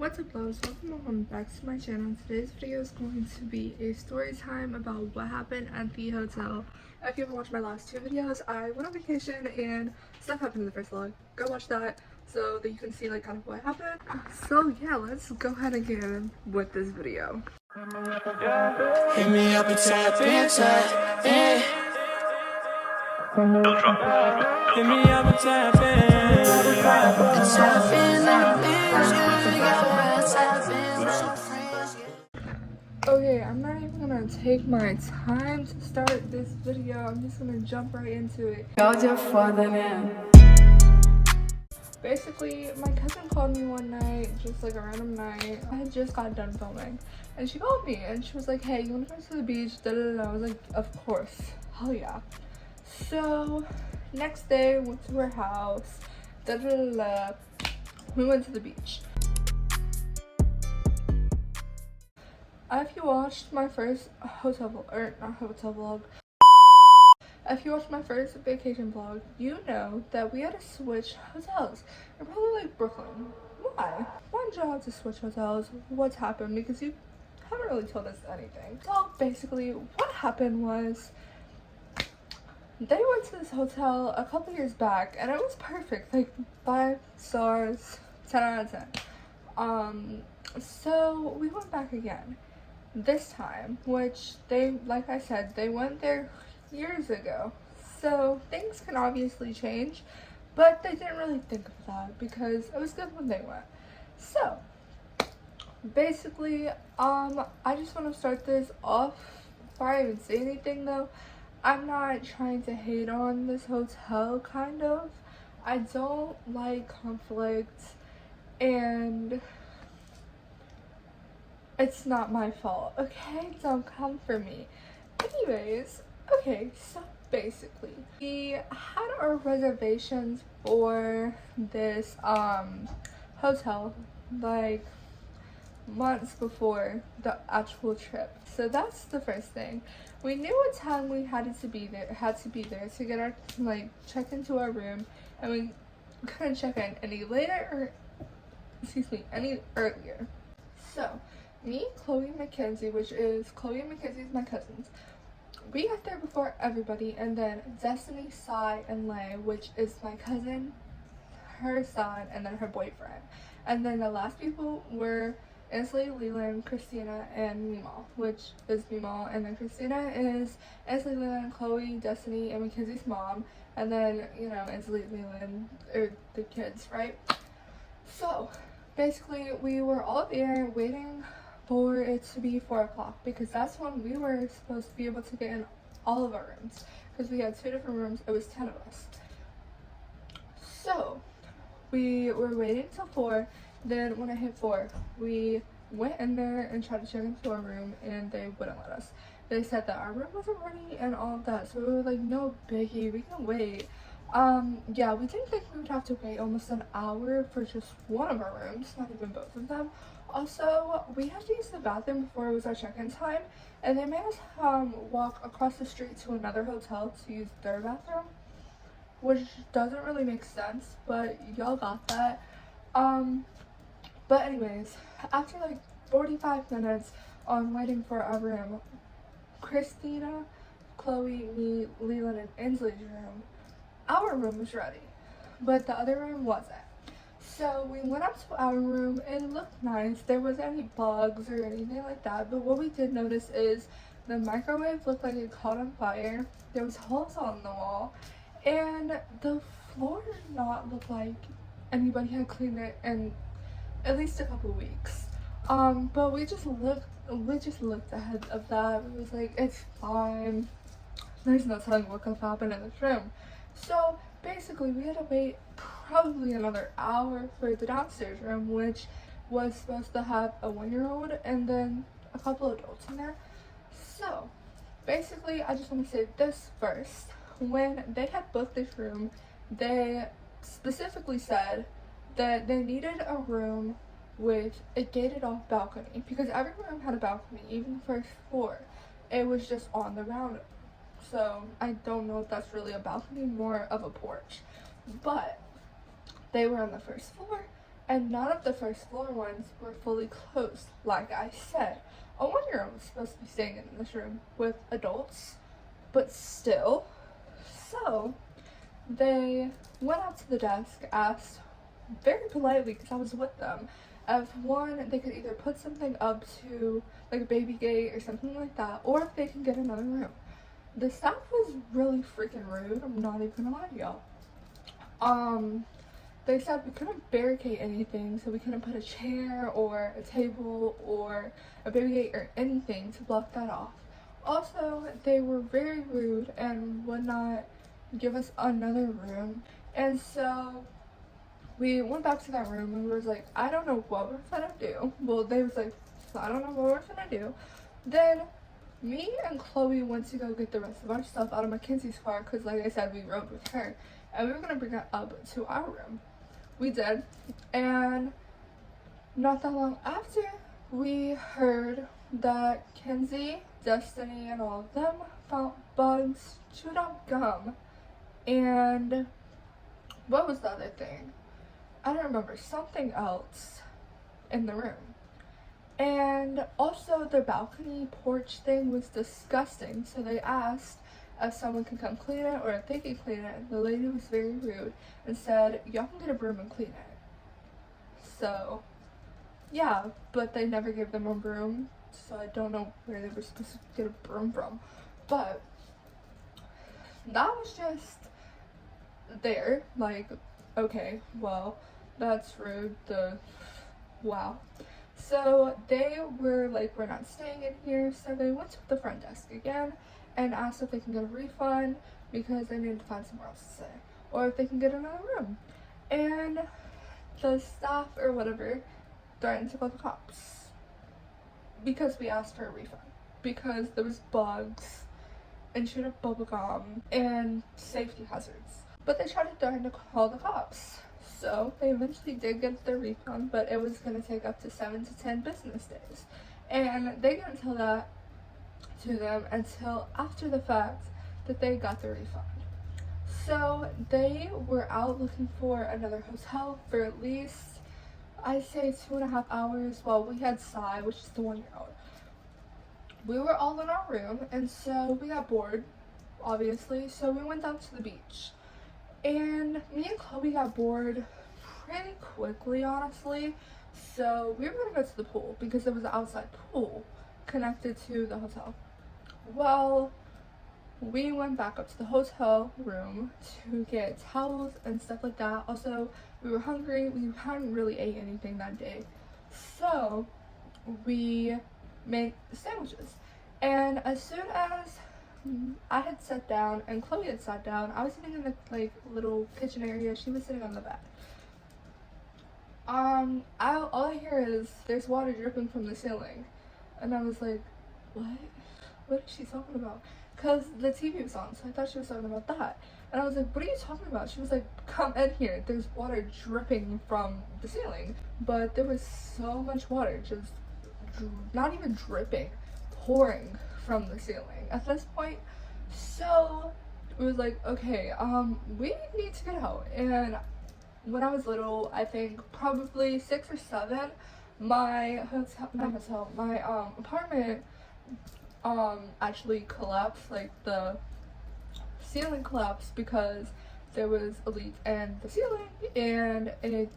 What's up, loves? Welcome back to my channel. Today's video is going to be a story time about what happened at the hotel. If you haven't watched my last two videos, I went on vacation and stuff happened in the first vlog. Go watch that so that you can see like kind of what happened. So yeah, let's go ahead and get in with this video. Hit me up and tap in. Hit me up and tap Okay, I'm not even gonna take my time to start this video. I'm just gonna jump right into it. Basically, my cousin called me one night, just like a random night. I had just got done filming, and she called me and she was like, "Hey, you wanna go to the beach?" Da da da. I was like, "Of course, hell yeah." So next day, went to her house. Da da da da. We went to the beach. If you watched my first hotel vlog, or not hotel vlog, if you watched my first vacation vlog, you know that we had to switch hotels. You're probably like, Brooklyn, why? Why did you have to switch hotels? What's happened? Because you haven't really told us anything. So basically, what happened was they went to this hotel a couple years back, and it was perfect, like 5 stars, 10 out of 10. So we went back again. This time, which they, like I said, they went there years ago, so things can obviously change, but they didn't really think of that because it was good when they went. So basically, I just want to start this off before I even say anything though. I'm not trying to hate on this hotel, kind of. I don't like conflict, and it's not my fault, okay? Don't come for me. Anyways, okay, so basically, we had our reservations for this hotel like months before the actual trip. So that's the first thing. We knew what time we had to be there to get our check into our room, and we couldn't check in any later or any earlier. So me, Chloe, and Mackenzie, Chloe and Mackenzie is my cousins, we got there before everybody, and then Destiny, Sai, and Lay, which is my cousin, her son, and then her boyfriend. And then the last people were Ansley, Leland, Christina, and Meemaw, which is Meemaw, and then Christina is Ansley, Leland, Chloe, Destiny, and Mackenzie's mom, and then, you know, Ansley, Leland, or the kids, right? So basically, we were all there waiting for it to be 4 o'clock because that's when we were supposed to be able to get in all of our rooms, because we had 2 different rooms. It was 10 of us. So we were waiting till 4. Then when I hit 4, we went in there and tried to check into our room, and they wouldn't let us. They said that our room wasn't ready and all of that, so we were like, no biggie, we can wait. Yeah, we didn't think we would have to wait almost an hour for just one of our rooms, not even both of them. Also, we had to use the bathroom before it was our check-in time, and they made us walk across the street to another hotel to use their bathroom, which doesn't really make sense, but y'all got that. But anyways, after like 45 minutes on waiting for our room, Christina, Chloe, me, Leland, and Ainsley's room, our room was ready, but the other room wasn't. So we went up to our room. It looked nice. There wasn't any bugs or anything like that, but what we did notice is the microwave looked like it caught on fire. There was holes on the wall, and the floor did not look like anybody had cleaned it in at least a couple weeks. But we just looked ahead of that. It was like, it's fine. There's no telling what could happen in this room. So basically, we had to wait probably another hour for the downstairs room, which was supposed to have a 1-year-old and then a couple adults in there. So basically, I just want to say this first. When they had booked this room, they specifically said that they needed a room with a gated off balcony, because every room had a balcony, even the first floor. It was just on the round. So I don't know if that's really a balcony, more of a porch. But they were on the first floor, and none of the first floor ones were fully closed. Like I said, a 1-year-old was supposed to be staying in this room with adults, but still. So they went up to the desk, asked very politely, because I was with them, if one, they could either put something up to like a baby gate or something like that, or if they can get another room. The staff was really freaking rude, I'm not even gonna lie to y'all. They said we couldn't barricade anything, so we couldn't put a chair or a table or a baby gate or anything to block that off. Also, they were very rude and would not give us another room. And so we went back to that room and we was like, I don't know what we're gonna do. Well, they was like, I don't know what we're gonna do. Then me and Chloe went to go get the rest of our stuff out of Mackenzie's car, because like I said, we rode with her, and we were gonna bring it up to our room. We did, and not that long after, we heard that Kenzie, Destiny, and all of them found bugs, chewed up gum, and what was the other thing? I don't remember, something else in the room. And also the balcony porch thing was disgusting, so they asked if someone could come clean it or if they could clean it. The lady was very rude and said, y'all can get a broom and clean it. So yeah, but they never gave them a broom, so I don't know where they were supposed to get a broom from. But that was just there, like, okay, well, that's rude, wow. So they were like, we're not staying in here, so they went to the front desk again and asked if they can get a refund because they needed to find somewhere else to stay, or if they can get another room. And the staff or whatever threatened to call the cops because we asked for a refund, because there was bugs and chewed up bubble gum and safety hazards. But they tried to threaten to call the cops. So they eventually did get their refund, but it was going to take up to 7 to 10 business days. And they didn't tell that to them until after the fact that they got the refund. So they were out looking for another hotel for at least, I'd say, 2.5 hours while we had Sai, which is the 1-year-old. We were all in our room, and so we got bored, obviously, so we went down to the beach. And me and Chloe got bored pretty quickly, honestly, so we were gonna go to the pool because there was an outside pool connected to the hotel. Well, we went back up to the hotel room to get towels and stuff like that. Also, we were hungry, we hadn't really ate anything that day, so we made sandwiches. And as soon as I had sat down and Chloe had sat down, I was sitting in the like little kitchen area, she was sitting on the bed. All I hear is there's water dripping from the ceiling, and I was like, what is she talking about? Because the TV was on, so I thought she was talking about that. And I was like, what are you talking about? She was like, come in here, there's water dripping from the ceiling. But there was so much water, just not even dripping, pouring from the ceiling at this point. So it was like, okay, we need to get out. And when I was little, I think probably 6 or 7, my apartment actually collapsed. Like the ceiling collapsed because there was a leak in the ceiling, and it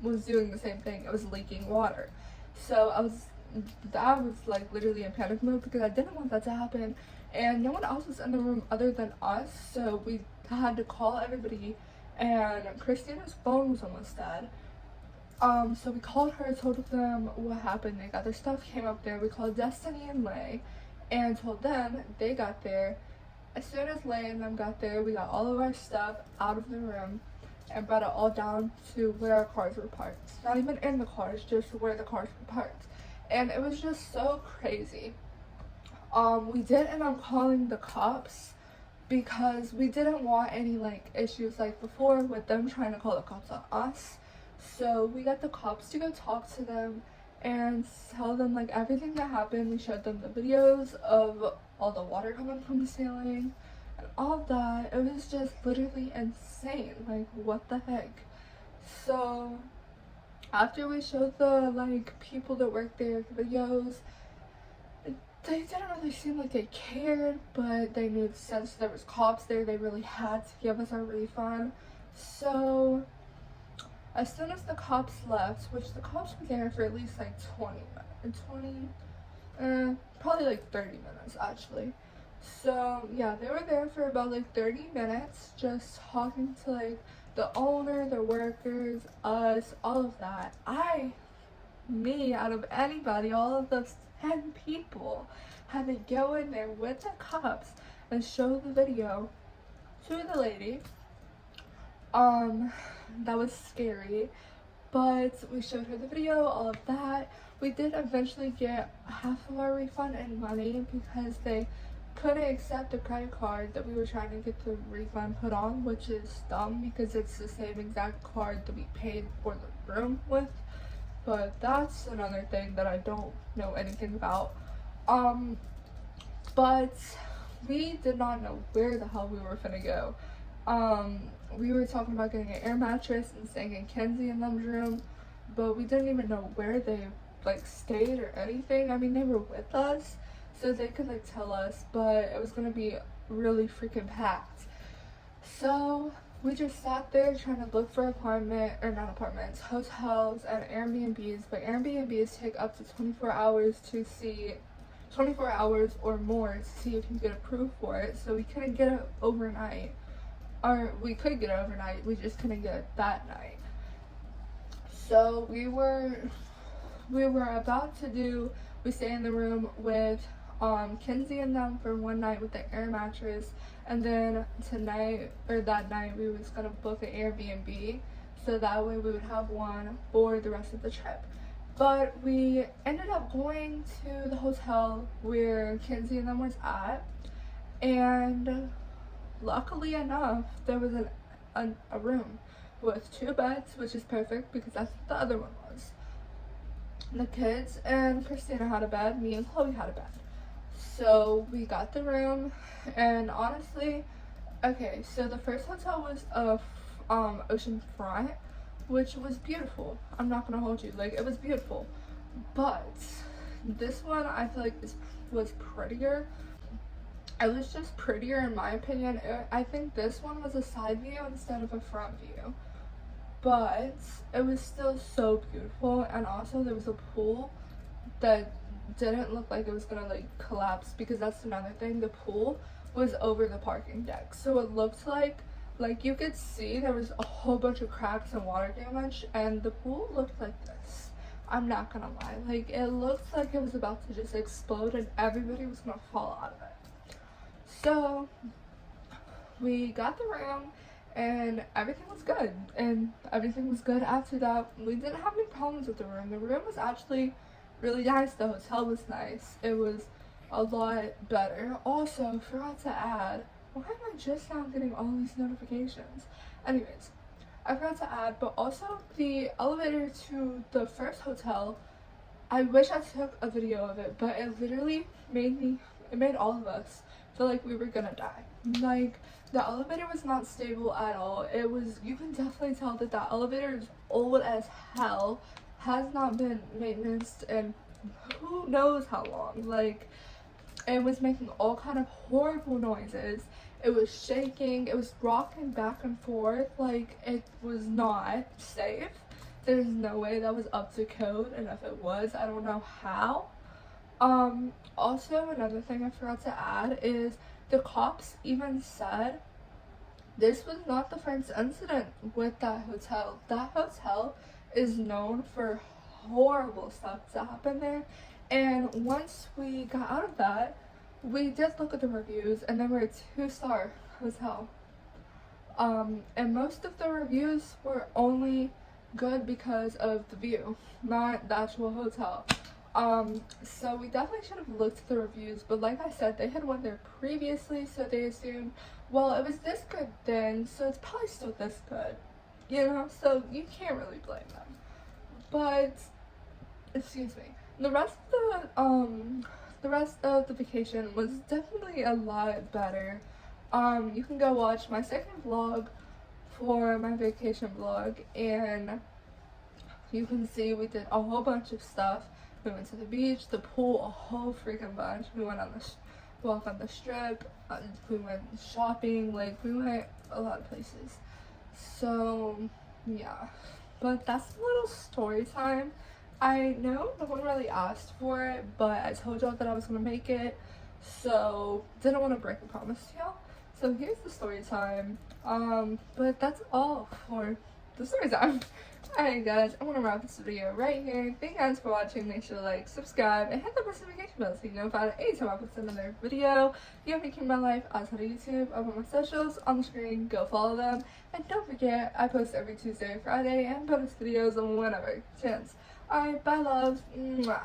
was doing the same thing, it was leaking water. So I was like literally in panic mode because I didn't want that to happen, and no one else was in the room other than us, so we had to call everybody, and Christina's phone was almost dead. So we called her, told them what happened, they got their stuff, came up there. We called Destiny and Lay and told them. They got there. As soon as Lay and them got there, we got all of our stuff out of the room and brought it all down to where our cars were parked. Not even in the cars, just where the cars were parked. And it was just so crazy. We did end up calling the cops because we didn't want any like issues like before with them trying to call the cops on us. So we got the cops to go talk to them and tell them like everything that happened. We showed them the videos of all the water coming from the ceiling and all of that. It was just literally insane. Like, what the heck? So after we showed the like people that work there the videos, they didn't really seem like they cared, but they knew since there was cops there, they really had to give us our refund. So as soon as the cops left, which the cops were there for at least like 20, probably like 30 minutes actually. So yeah, they were there for about like 30 minutes just talking to like the owner, the workers, us, all of that. Me, out of anybody, all of those 10 people had to go in there with the cops and show the video to the lady. That was scary, but we showed her the video, all of that. We did eventually get half of our refund in money because they couldn't accept the credit card that we were trying to get the refund put on, which is dumb because it's the same exact card that we paid for the room with. But that's another thing that I don't know anything about. But we did not know where the hell we were finna go. We were talking about getting an air mattress and staying in Kenzie and them's room, but we didn't even know where they like stayed or anything. I mean, they were with us, so they could like tell us, but it was gonna be really freaking packed. So we just sat there trying to look for hotels and Airbnbs, but Airbnbs take up to 24 hours to see, 24 hours or more to see if you get approved for it. So we couldn't get it overnight, or we could get it overnight, we just couldn't get it that night. So we were about to do, we stay in the room with Kenzie and them for one night with the air mattress, and then tonight or that night we was gonna book an Airbnb so that way we would have one for the rest of the trip. But we ended up going to the hotel where Kenzie and them was at, and luckily enough there was a room with 2 beds, which is perfect because that's what the other one was. The kids and Christina had a bed, me and Chloe had a bed. So we got the room, and honestly, okay, so the first hotel was ocean front, which was beautiful. I'm not gonna hold you, like, it was beautiful. But this one I feel like was prettier. It was just prettier in my opinion. I think this one was a side view instead of a front view, but it was still so beautiful. And also there was a pool that didn't look like it was gonna like collapse, because that's another thing, the pool was over the parking deck, so it looked like you could see there was a whole bunch of cracks and water damage, and the pool looked like this. I'm not gonna lie, like it looked like it was about to just explode and everybody was gonna fall out of it. So we got the room and everything was good. After that, we didn't have any problems with the room. The room was actually really nice. The hotel was nice. It was a lot better. Also, forgot to add, why am I just now getting all these notifications? Anyways, I forgot to add, but also the elevator to the first hotel, I wish I took a video of it, but it literally made all of us feel like we were gonna die. Like, the elevator was not stable at all. You can definitely tell that that elevator is old as hell, has not been maintenance and who knows how long. Like, it was making all kind of horrible noises. It was shaking, it was rocking back and forth, like it was not safe. There's no way that was up to code, and if it was, I don't know how. Also, another thing I forgot to add is the cops even said this was not the first incident with that hotel. That hotel is known for horrible stuff to happen there, and once we got out of that, we did look at the reviews, and they were a 2-star hotel. And most of the reviews were only good because of the view, not the actual hotel. So we definitely should have looked at the reviews, but like I said, they had went there previously, so they assumed, well, it was this good then, so it's probably still this good, you know, so you can't really blame them. But, excuse me, the rest of the vacation was definitely a lot better. You can go watch my second vlog for my vacation vlog, and you can see we did a whole bunch of stuff. We went to the beach, the pool, a whole freaking bunch. We went on the walk on the strip. We went shopping. Like, we went a lot of places. So yeah, but that's a little story time. I know no one really asked for it, but I told y'all that I was gonna make it, so didn't want to break a promise to y'all. So here's the story time. But that's all for the story time. Alright guys, I'm gonna wrap this video right here. Thank you guys for watching. Make sure to like, subscribe, and hit the notification bell so you know notified anytime I post another video. If you have any in my life outside of YouTube, I put my socials on the screen. Go follow them. And don't forget, I post every Tuesday and Friday and bonus videos on whenever chance. Alright, bye loves. Mwah.